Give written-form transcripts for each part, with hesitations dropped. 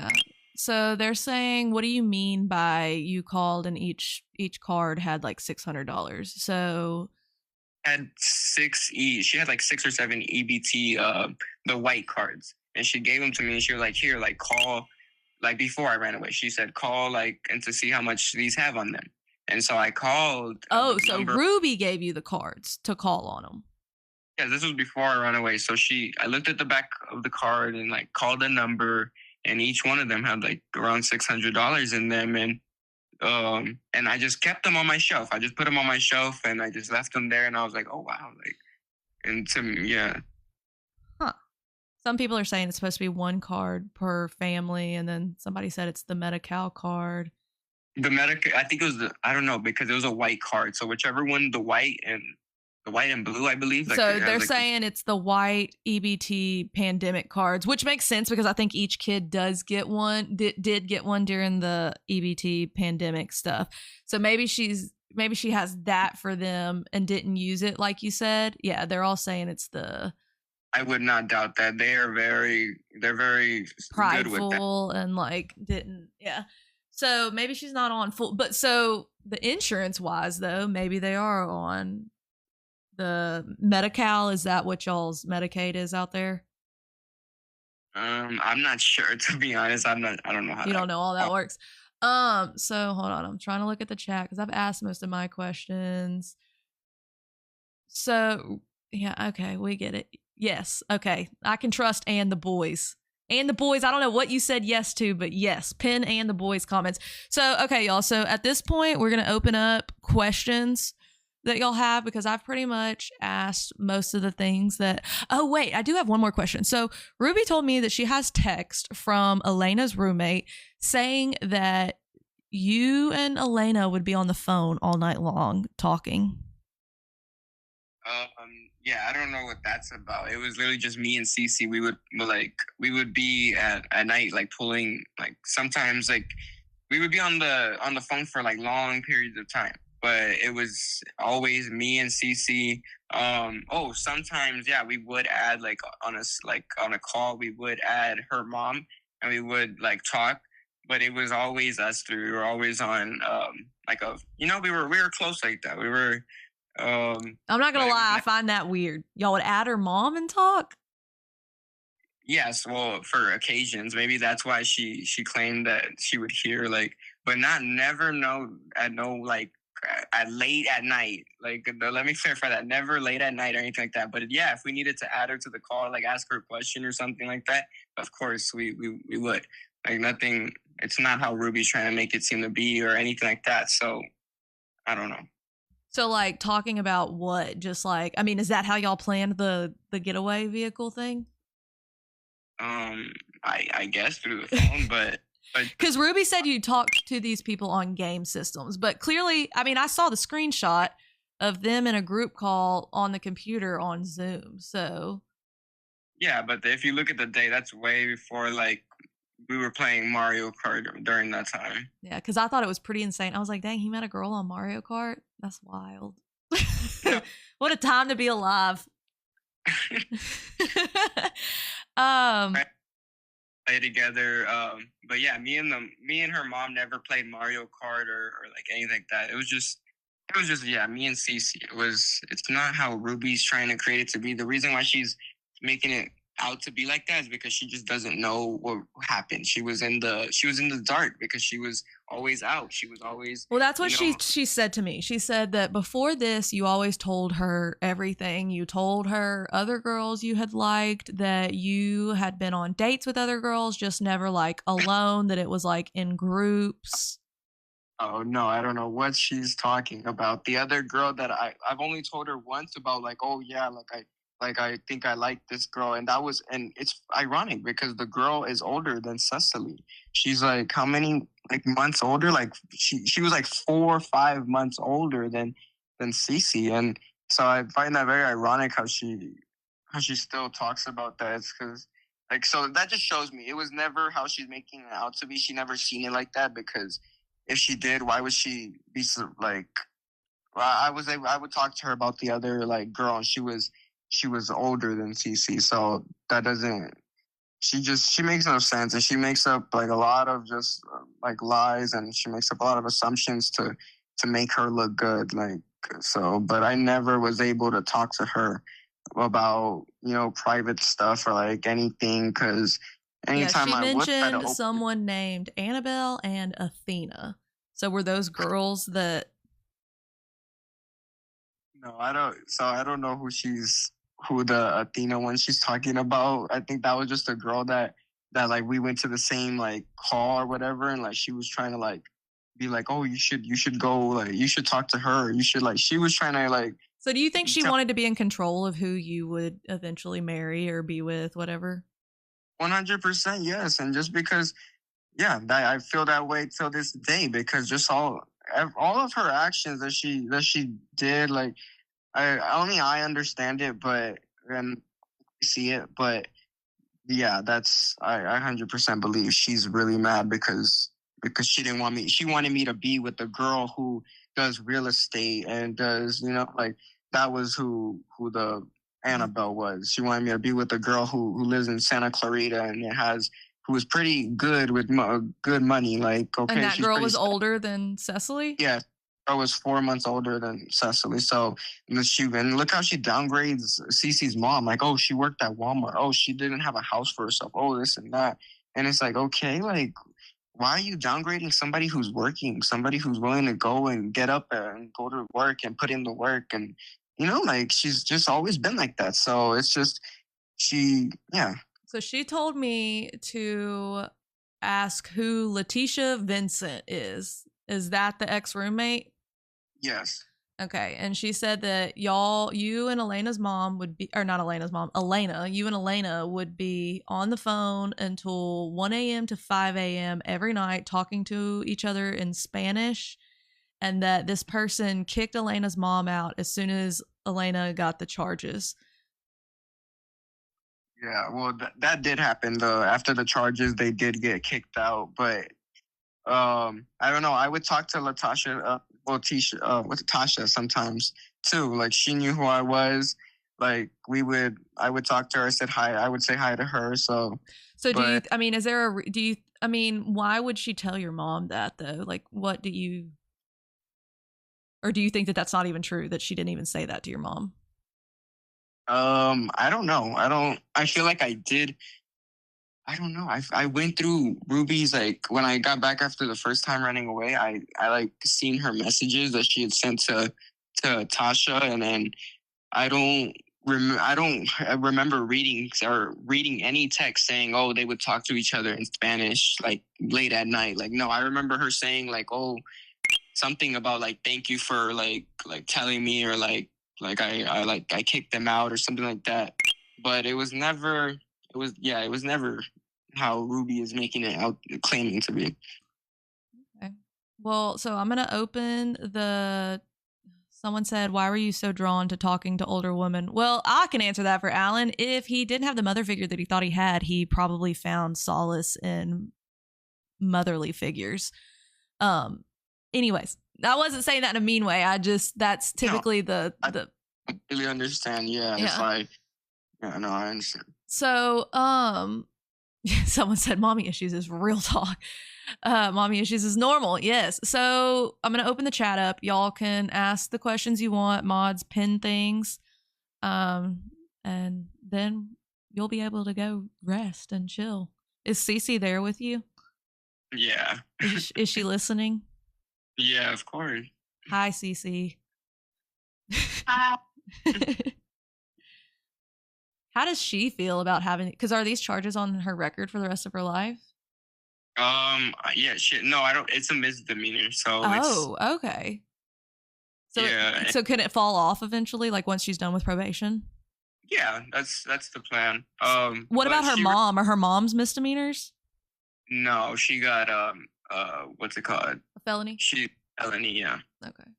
Yeah. So they're saying, what do you mean by you called and each card had like $600? So Had she had like 6 or 7 EBT, the white cards, and she gave them to me, and she was like, here, like, call, like, before I ran away, she said, call, like, and to see how much these have on them. And so I called the so number. Ruby gave you the cards to call on them. Yeah, this was before I ran away. So I looked at the back of the card and like called a number, and each one of them had like around $600 in them, and I just kept them on my shelf. I just put them on my shelf, and I just left them there, and I was like, oh wow, like, and to me, yeah. Huh. Some people are saying it's supposed to be one card per family, and then somebody said it's the Medi-Cal card. I think it was I don't know, because it was a white card. So whichever one, the white and blue, I believe. Like, so they're saying it's the white EBT pandemic cards, which makes sense because I think each kid does get one, did get one during the EBT pandemic stuff. So maybe she has that for them and didn't use it, like you said. Yeah, they're all saying it's the. I would not doubt that. They're very prideful and like didn't. Yeah. So maybe she's not on full, but so the insurance wise though, maybe they are on the Medi-Cal. Is that what y'all's Medicaid is out there? I'm not sure, to be honest. I don't know how. You don't know all that works. So hold on. I'm trying to look at the chat because I've asked most of my questions. So yeah, okay, we get it. Yes, okay. I can trust and the boys. And the boys, I don't know what you said yes to, but yes, Penn and the boys comments. So, okay, y'all. So at this point, we're going to open up questions that y'all have because I've pretty much asked most of the things that. Oh, wait, I do have one more question. So Ruby told me that she has text from Elena's roommate saying that you and Elena would be on the phone all night long talking. Yeah, I don't know what that's about. It was literally just me and Cece. We would be at night, like pulling, like sometimes like we would be on the phone for like long periods of time. But it was always me and Cece. Sometimes we would add like on a call, we would add her mom, and we would like talk. But it was always us three. We were always on we were close like that. We were. I'm not gonna lie, I find that weird. Y'all would add her mom and talk? Yes, well, for occasions. Maybe that's why she claimed that she would hear, like, but never at late at night. Like, let me clarify that. Never late at night or anything like that. But yeah, if we needed to add her to the call, like ask her a question or something like that, of course we would. Like, nothing, it's not how Ruby's trying to make it seem to be or anything like that. So I don't know. So, like, talking about what? Just like, I mean, is that how y'all planned the getaway vehicle thing? I guess through the phone, but because Ruby said you talked to these people on game systems, but clearly, I mean, I saw the screenshot of them in a group call on the computer on Zoom. So yeah, but if you look at the day, that's way before like we were playing Mario Kart during that time. Yeah, because I thought it was pretty insane. I was like, dang, he met a girl on Mario Kart? That's wild. Yeah. What a time to be alive. Play together. But yeah, me and her mom never played Mario Kart or like anything like that. It was just me and Cece. It's not how Ruby's trying to create it to be. The reason why she's making it out to be like that is because she just doesn't know what happened. She was in the dark because she was always out. She was always. Well, that's what she said to me. She said that before this, you always told her everything. You told her other girls you had liked, that you had been on dates with other girls, just never like alone, that it was like in groups. Oh no, I don't know what she's talking about. The other girl that I've only told her once about, like, oh yeah, I think I like this girl, and it's ironic because the girl is older than Cecily. She's like how many like months older? Like she was like 4 or 5 months older than Cece, and so I find that very ironic how she still talks about that. It's because like, so that just shows me it was never how she's making it out to be. She never seen it like that, because if she did, why would she be so, like? I would talk to her about the other like girl, and she was older than Cece, so that doesn't. she makes no sense, and she makes up like a lot of just like lies, and she makes up a lot of assumptions to make her look good. Like so, but I never was able to talk to her about private stuff or like anything because Yeah, anytime she I would try to mentioned open it, someone named Annabelle and Athena. So were those girls that no, I don't. So I don't know who the Athena one she's talking about. I think that was just a girl that like we went to the same like hall or whatever, and like she was trying to like be like, oh, you should go, like you should talk to her. You should like she was trying to like So do you think she tell wanted to be in control of who you would eventually marry or be with, whatever? 100% yes, and just because yeah, I feel that way till this day because just all of her actions that she did, like I understand it, but and see it, but yeah, I 100% believe she's really mad because she didn't want me. She wanted me to be with the girl who does real estate and does like that was who the Annabelle was. She wanted me to be with the girl who lives in Santa Clarita and it has who is pretty good with good money. Like And okay, that she's girl pretty was older than Cecily? yeah. I was 4 months older than Cecily. So and look how she downgrades Cece's mom. Like, oh, she worked at Walmart. Oh, she didn't have a house for herself. Oh, this and that. And it's like, okay, like, why are you downgrading somebody who's working, somebody who's willing to go and get up and go to work and put in the work? And, like she's just always been like that. So it's just, yeah. So she told me to ask who Letitia Vincent is. Is that the ex roommate? Yes. Okay. And she said that you and Elena's mom would be, or not Elena's mom, Elena, you and Elena would be on the phone until 1 a.m. to 5 a.m. every night talking to each other in Spanish. And that this person kicked Elena's mom out as soon as Elena got the charges. Yeah, well, that did happen. After the charges, they did get kicked out. But I don't know. I would talk to Latasha, Tisha, with Tasha sometimes too. Like she knew who I was. Like I would talk to her. I said hi. I would say hi to her. So, So do you? but I mean, is there a? Do you? I mean, why would she tell your mom that though? Like, what do you? Or do you think that that's not even true? That she didn't even say that to your mom? I don't know. I feel like I did. I don't know. I went through Ruby's like when I got back after the first time running away. I like seen her messages that she had sent to Tasha, and then I remember reading any text saying, "Oh, they would talk to each other in Spanish like late at night." Like no, I remember her saying like, "Oh, something about like thank you for like telling me or I kicked them out or something like that." But it was never. It was never how Ruby is making it out claiming to be. Okay. Well, so I'm gonna open the. Someone said, "Why were you so drawn to talking to older women?" Well, I can answer that for Alan. If he didn't have the mother figure that he thought he had, he probably found solace in motherly figures. Um. Anyways, I wasn't saying that in a mean way. That's typically I really understand. Yeah, it's yeah. like yeah, no, I understand. So, someone said mommy issues is real talk. Mommy issues is normal. Yes. So I'm going to open the chat up. Y'all can ask the questions you want, mods, pin things. And then you'll be able to go rest and chill. Is Cece there with you? Yeah. Is she listening? Yeah, of course. Hi, Cece. Hi. How does she feel about having, because are these charges on her record for the rest of her life? Yeah, shit. No, I don't. It's a misdemeanor, so Okay. So yeah. So can it fall off eventually, like once she's done with probation? Yeah, that's the plan. What about her mom? Are her mom's misdemeanors? No, she got what's it called? A felony? Felony, yeah. Okay.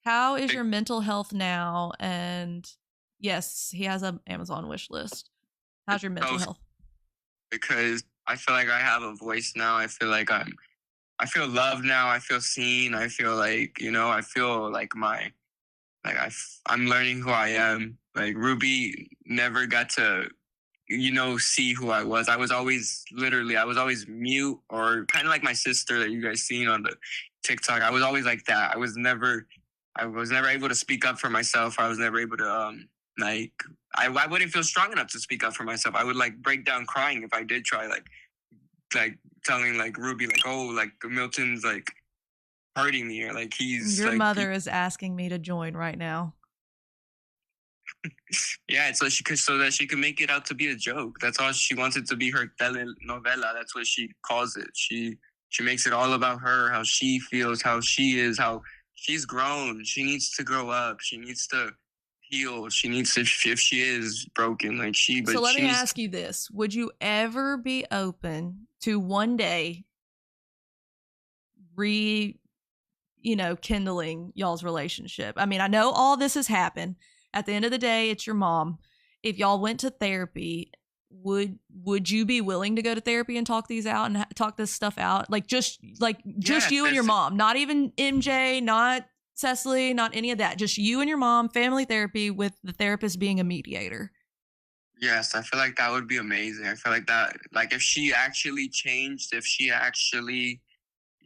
How is your mental health now? And yes, he has an Amazon wish list. How's your mental health? Because I feel like I have a voice now. I feel like I feel loved now. I feel seen. I feel like, I feel like I'm learning who I am. Like Ruby never got to see who I was. I was always mute, or kind of like my sister that you guys seen on the TikTok. I was always like that. I was never able to speak up for myself. I was never able to like I wouldn't feel strong enough to speak up for myself. I would like break down crying if I did try, like telling like Ruby, like, oh, like Milton's like hurting me, or like he's Your like, mother is asking me to join right now. Yeah, so that she could make it out to be a joke. That's all she wants it to be, her telenovela. That's what she calls it. She makes it all about her, how she feels, how she is, how she's grown. She needs to grow up. She needs to heal. She needs to, if she is broken, like she. So let me ask you this: would you ever be open to one day kindling y'all's relationship? I mean, I know all this has happened. At the end of the day, it's your mom. If y'all went to therapy, would you be willing to go to therapy and talk these out and talk this stuff out? Like just you and your mom, not even MJ, not Cecily, not any of that. Just you and your mom, family therapy with the therapist being a mediator. Yes, I feel like that would be amazing. I feel like that, like if she actually changed, if she actually,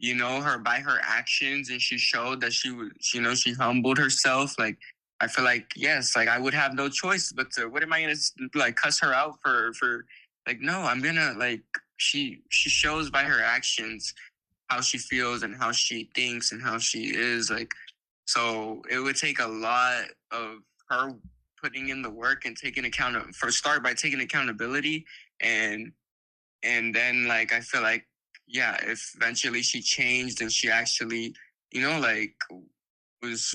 her by her actions, and she showed that she would, she humbled herself, like, I feel like, yes, like I would have no choice but to, what am I going to, like, cuss her out for, like, no, I'm going to, like, she shows by her actions how she feels and how she thinks and how she is, like, so it would take a lot of her putting in the work and taking by taking accountability, and then, like, I feel like, yeah, if eventually she changed and she actually, like, was,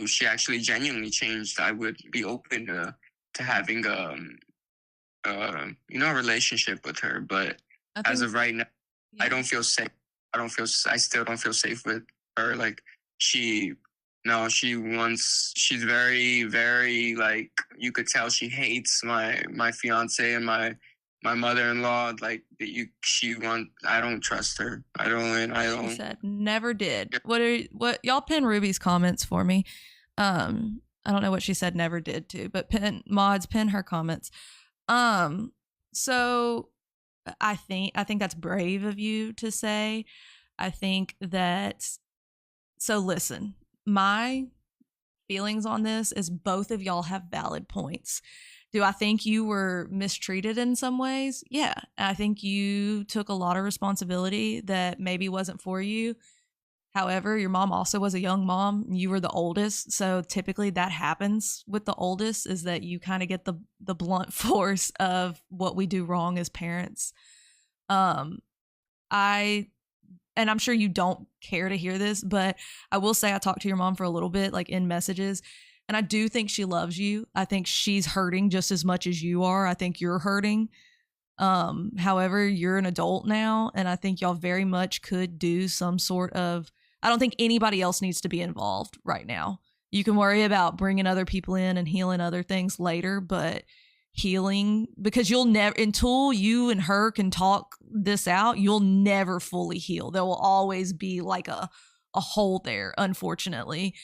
she actually genuinely changed, I would be open to having a relationship with her. But as of right now, yeah. I don't feel safe. I still don't feel safe with her. Like she's very, very, like, you could tell she hates my fiance and my mother-in-law. Like I don't trust her. I don't. She said never did. What y'all pin Ruby's comments for me? I don't know what she said never did to, but pin her comments. So I think that's brave of you to say. I think that, so listen, my feelings on this is both of y'all have valid points. Do I think you were mistreated in some ways? Yeah. I think you took a lot of responsibility that maybe wasn't for you. However, your mom also was a young mom. You were the oldest. So typically that happens with the oldest, is that you kind of get the blunt force of what we do wrong as parents. And I'm sure you don't care to hear this, but I will say I talked to your mom for a little bit, like in messages, and I do think she loves you. I think she's hurting just as much as you are. I think you're hurting. However, you're an adult now, and I think y'all very much could do some sort of, I don't think anybody else needs to be involved right now. You can worry about bringing other people in and healing other things later, but healing, because you'll never, until you and her can talk this out, you'll never fully heal. There will always be like a hole there, unfortunately.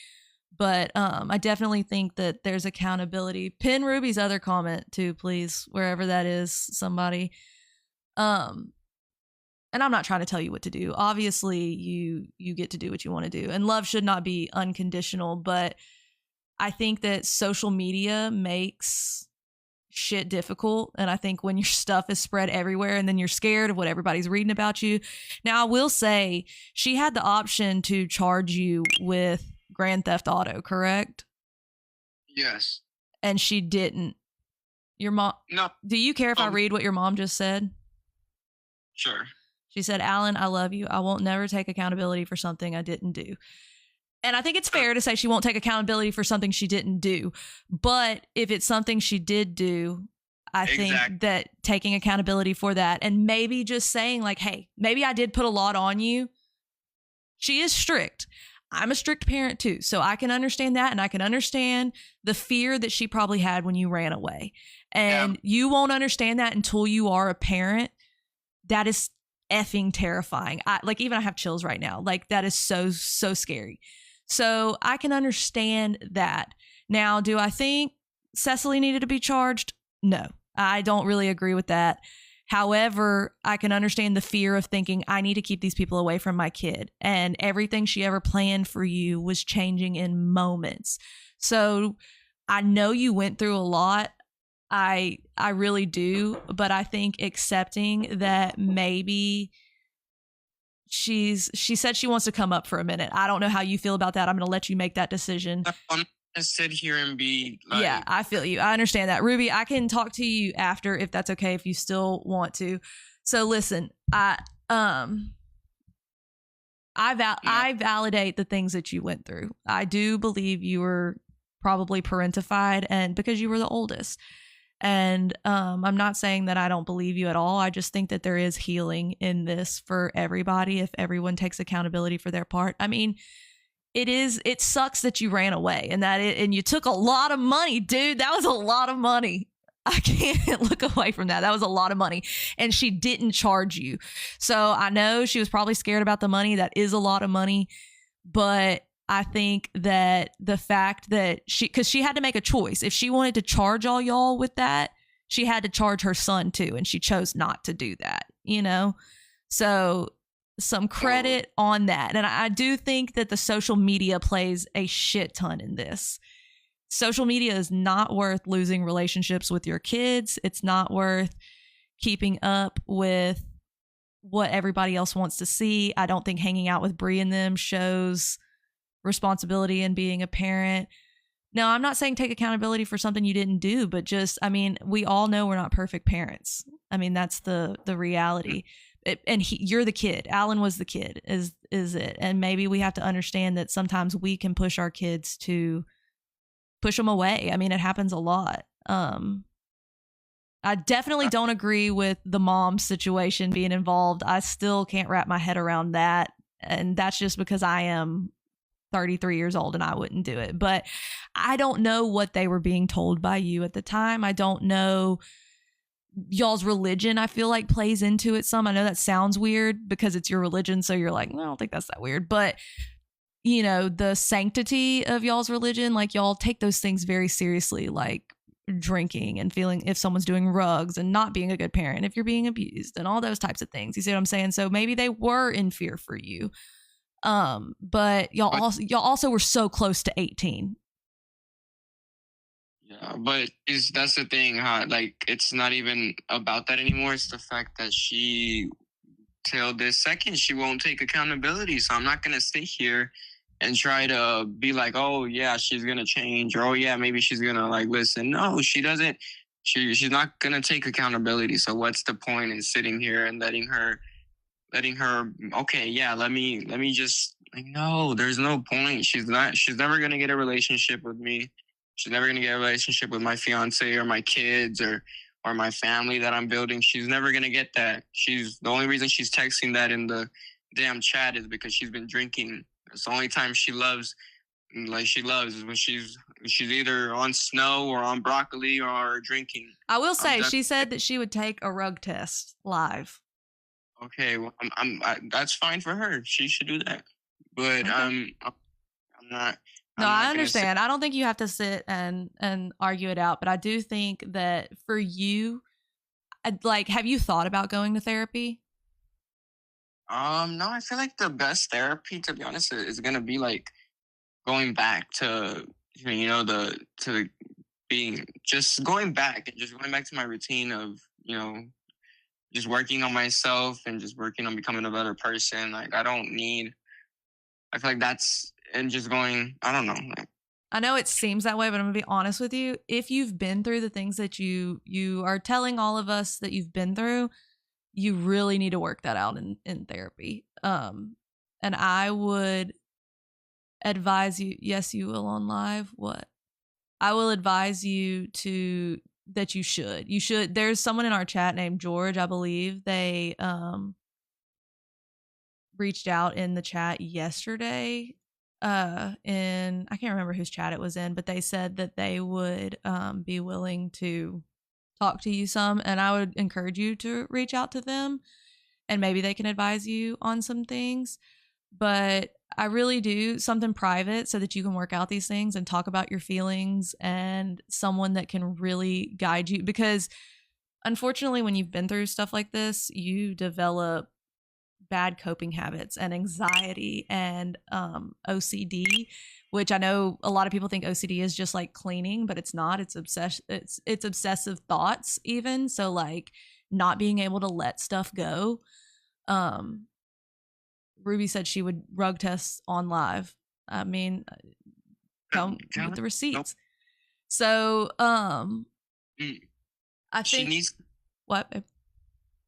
But I definitely think that there's accountability. Pin Ruby's other comment too, please, wherever that is, somebody. And I'm not trying to tell you what to do. Obviously, you get to do what you want to do, and love should not be unconditional. But I think that social media makes shit difficult, and I think when your stuff is spread everywhere and then you're scared of what everybody's reading about you. Now, I will say she had the option to charge you with Grand Theft Auto, correct? Yes. And she didn't. Your mom? No. Do you care if I read what your mom just said? Sure. She said, "Alan, I love you. I won't never take accountability for something I didn't do." And I think it's fair to say she won't take accountability for something she didn't do. But if it's something she did do, I think that taking accountability for that, and maybe just saying like, hey, maybe I did put a lot on you. She is strict. I'm a strict parent too. So I can understand that. And I can understand the fear that she probably had when you ran away. And you won't understand that until you are a parent. That is effing terrifying. I have chills right now. Like, that is so, so scary. So I can understand that. Now, do I think Cecily needed to be charged? No, I don't really agree with that. However, I can understand the fear of thinking I need to keep these people away from my kid, and everything she ever planned for you was changing in moments. So I know you went through a lot. I really do, but I think accepting that maybe she said she wants to come up for a minute. I don't know how you feel about that. I'm going to let you make that decision. I'm gonna sit here and be like, Yeah, I feel you. I understand that. Ruby, I can talk to you after if that's okay, if you still want to. So listen, I validate the things that you went through. I do believe you were probably parentified, and because you were the oldest. And I'm not saying that I don't believe you at all. I just think that there is healing in this for everybody if everyone takes accountability for their part. I mean, it sucks that you ran away and you took a lot of money, dude. That was a lot of money. I can't look away from that. That was a lot of money. And she didn't charge you. So I know she was probably scared about the money. That is a lot of money. But I think that the fact that because she had to make a choice. If she wanted to charge all y'all with that, she had to charge her son too. And she chose not to do that, you know? So some credit on that. And I do think that the social media plays a shit ton in this. Social media is not worth losing relationships with your kids. It's not worth keeping up with what everybody else wants to see. I don't think hanging out with Bree and them shows responsibility in being a parent. No, I'm not saying take accountability for something you didn't do, but just, I mean, we all know we're not perfect parents. I mean, that's the reality. You're the kid. Alan was the kid, is it? And maybe we have to understand that sometimes we can push our kids to push them away. I mean, it happens a lot. I definitely don't agree with the mom situation being involved. I still can't wrap my head around that. And that's just because I am 33 years old and I wouldn't do it. But I don't know what they were being told by you at the time. I don't know. Y'all's religion, I feel like, plays into it some. I know that sounds weird because it's your religion. So you're like, well, I don't think that's that weird. But, you know, the sanctity of y'all's religion, like y'all take those things very seriously, like drinking and feeling if someone's doing rugs and not being a good parent, if you're being abused and all those types of things. You see what I'm saying? So maybe they were in fear for you. But y'all also were so close to 18. Yeah, but that's the thing, huh? Like, it's not even about that anymore. It's the fact that till this second, she won't take accountability. So I'm not gonna sit here and try to be like, oh yeah, she's gonna change, or oh yeah, maybe she's gonna like listen. No, she doesn't. She's not gonna take accountability. So what's the point in sitting here and letting her? Okay, yeah, let me just like, no, there's no point. She's never gonna get a relationship with me. She's never gonna get a relationship with my fiance or my kids or my family that I'm building. She's never gonna get that. The only reason she's texting that in the damn chat is because she's been drinking. It's the only time she loves is when she's either on snow or on broccoli or drinking. I will say she said that she would take a rug test live. Okay, well, that's fine for her. She should do that. But okay. I'm not. No, I understand. I don't think you have to sit and argue it out, but I do think that for you, like, have you thought about going to therapy? No, I feel like the best therapy, to be honest, is gonna be like going back to just going back to my routine of just working on myself and just working on becoming a better person. Like, I feel like that's, and just going, I don't know. I know it seems that way, but I'm gonna be honest with you. If you've been through the things that you are telling all of us that you've been through, you really need to work that out in therapy. And I would advise you, yes, you will on live. What? I will advise you that you should. There's someone in our chat named George, I believe. They reached out in the chat yesterday. And I can't remember whose chat it was in, but they said that they would be willing to talk to you some, and I would encourage you to reach out to them and maybe they can advise you on some things. But I really do something private so that you can work out these things and talk about your feelings, and someone that can really guide you, because unfortunately, when you've been through stuff like this, you develop bad coping habits and anxiety and OCD, which I know a lot of people think OCD is just like cleaning, but it's not. It's it's obsessive thoughts even. So like not being able to let stuff go. Um, Ruby said she would rug test on live. I mean, come with the Nope. receipts. So Mm, I She think needs. what babe?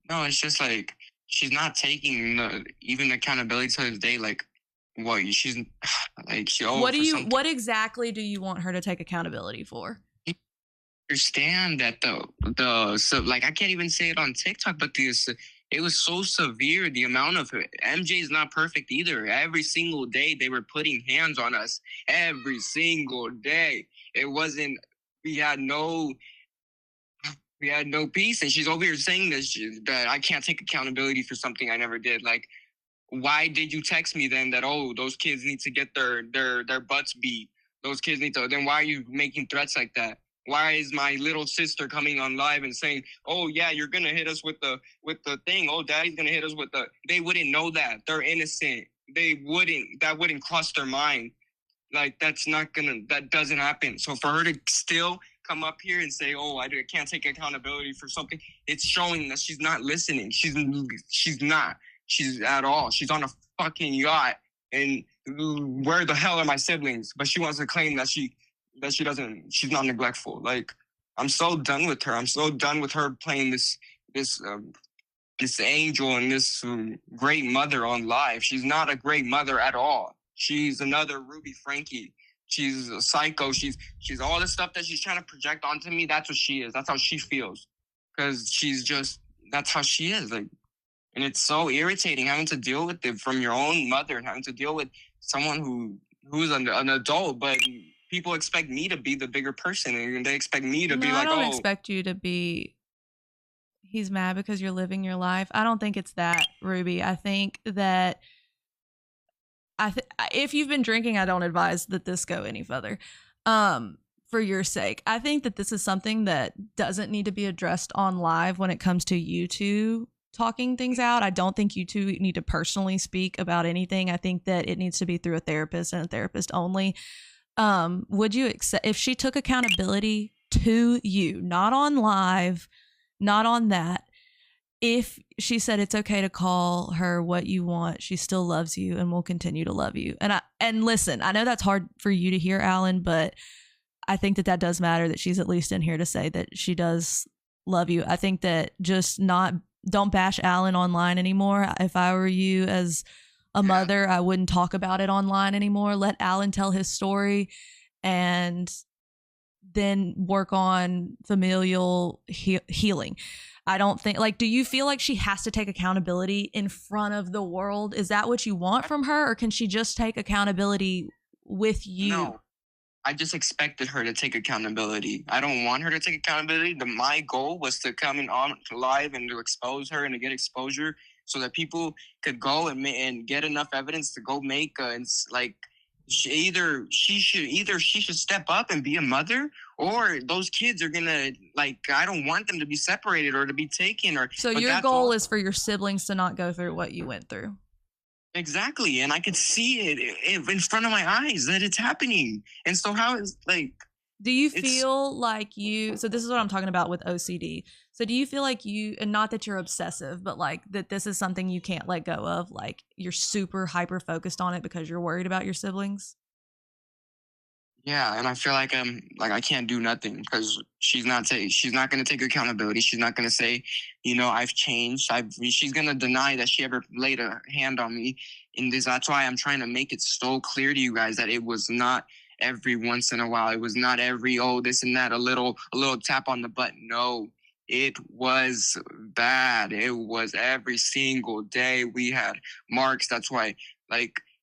No, it's just like she's not taking even accountability to this day. Like, what she's like she What do for you something. what exactly do you want her to take accountability for? Understand that the so like I can't even say it on TikTok, but this it was so severe. The amount of MJ is not perfect either. Every single day they were putting hands on us. Every single day, it wasn't. We had no. We had no peace, and she's over here saying this that I can't take accountability for something I never did. Like, why did you text me then that those kids need to get their butts beat? Those kids need to. Then why are you making threats like that? Why is my little sister coming on live and saying, "Oh yeah, you're gonna hit us with the thing. Oh, daddy's gonna hit us with the." They wouldn't know that. They're innocent. They wouldn't. That wouldn't cross their mind. Like that doesn't happen. So for her to still come up here and say, "Oh, I can't take accountability for something," it's showing that she's not listening. She's not. She's at all. She's on a fucking yacht, and where the hell are my siblings? But she wants to claim that she doesn't. She's not neglectful. Like, I'm so done with her. I'm so done with her playing this this angel and this great mother on live. She's not a great mother at all. She's another Ruby Frankie. She's a psycho. She's all the stuff that she's trying to project onto me. That's what she is. That's how she feels. Because she's just that's how she is. Like, and it's so irritating having to deal with it from your own mother and having to deal with someone who's an adult, but people expect me to be the bigger person, and they expect me to be like, I don't oh, expect you to be. He's mad because you're living your life. I don't think it's that, Ruby. I think that if you've been drinking, I don't advise that this go any further. For your sake, I think that this is something that doesn't need to be addressed on live when it comes to you two talking things out. I don't think you two need to personally speak about anything. I think that it needs to be through a therapist and a therapist only. Would you accept if she took accountability to you, not on live, not on that? If she said it's okay to call her what you want, she still loves you and will continue to love you. And listen, I know that's hard for you to hear, Alan, but I think that does matter that she's at least in here to say that she does love you. I think that don't bash Alan online anymore. If I were you as a mother, I wouldn't talk about it online anymore. Let Alan tell his story and then work on familial healing. I don't think do you feel like she has to take accountability in front of the world? Is that what you want from her, or can she just take accountability with you? No, I just expected her to take accountability. I don't want her to take accountability. My goal was to come in on live and to expose her and to get exposure so that people could go and get enough evidence to go make she should step up and be a mother, or those kids are gonna I don't want them to be separated or to be taken. So your goal is for your siblings to not go through what you went through. Exactly, and I could see it in front of my eyes that it's happening. And so how is do you feel like you, so this is what I'm talking about with OCD. So do you feel like you, and not that you're obsessive, but that this is something you can't let go of, you're super hyper focused on it because you're worried about your siblings? Yeah, and I feel like I can't do nothing because she's not going to take accountability. She's not going to say, I've changed. She's going to deny that she ever laid a hand on me in this. That's why I'm trying to make it so clear to you guys that it was not every once in a while. It was not every this and that, a little tap on the butt. No, it was bad. It was every single day we had marks. That's why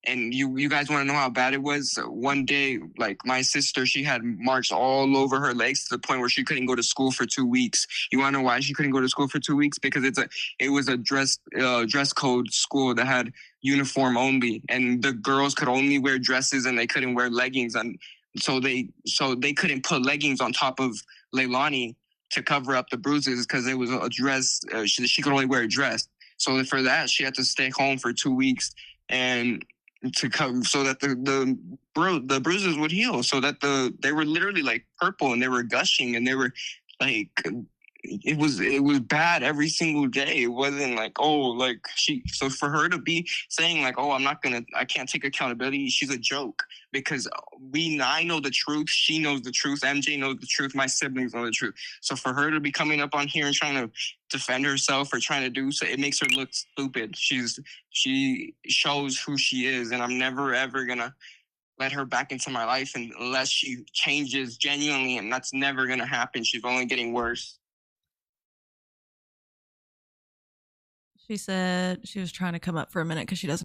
and you guys want to know how bad it was? One day, my sister, she had marks all over her legs to the point where she couldn't go to school for 2 weeks. You want to know why she couldn't go to school for 2 weeks? Because it was a dress code school that had uniform only, and the girls could only wear dresses and they couldn't wear leggings, and so they couldn't put leggings on top of Leilani. to cover up the bruises because it was a dress. She could only wear a dress. So for that, she had to stay home for 2 weeks and to cover so that the bruises would heal. So that they were literally like purple and they were gushing and they were like it was bad every single day. It wasn't like, oh, like so for her to be saying like, oh, I can't take accountability, she's a joke. Because I know the truth, she knows the truth, MJ knows the truth, my siblings know the truth. So for her to be coming up on here and trying to defend herself or trying to do so, it makes her look stupid. She shows who she is, and I'm never ever gonna let her back into my life unless she changes genuinely, and that's never gonna happen. She's only getting worse. She said she was trying to come up for a minute because she doesn't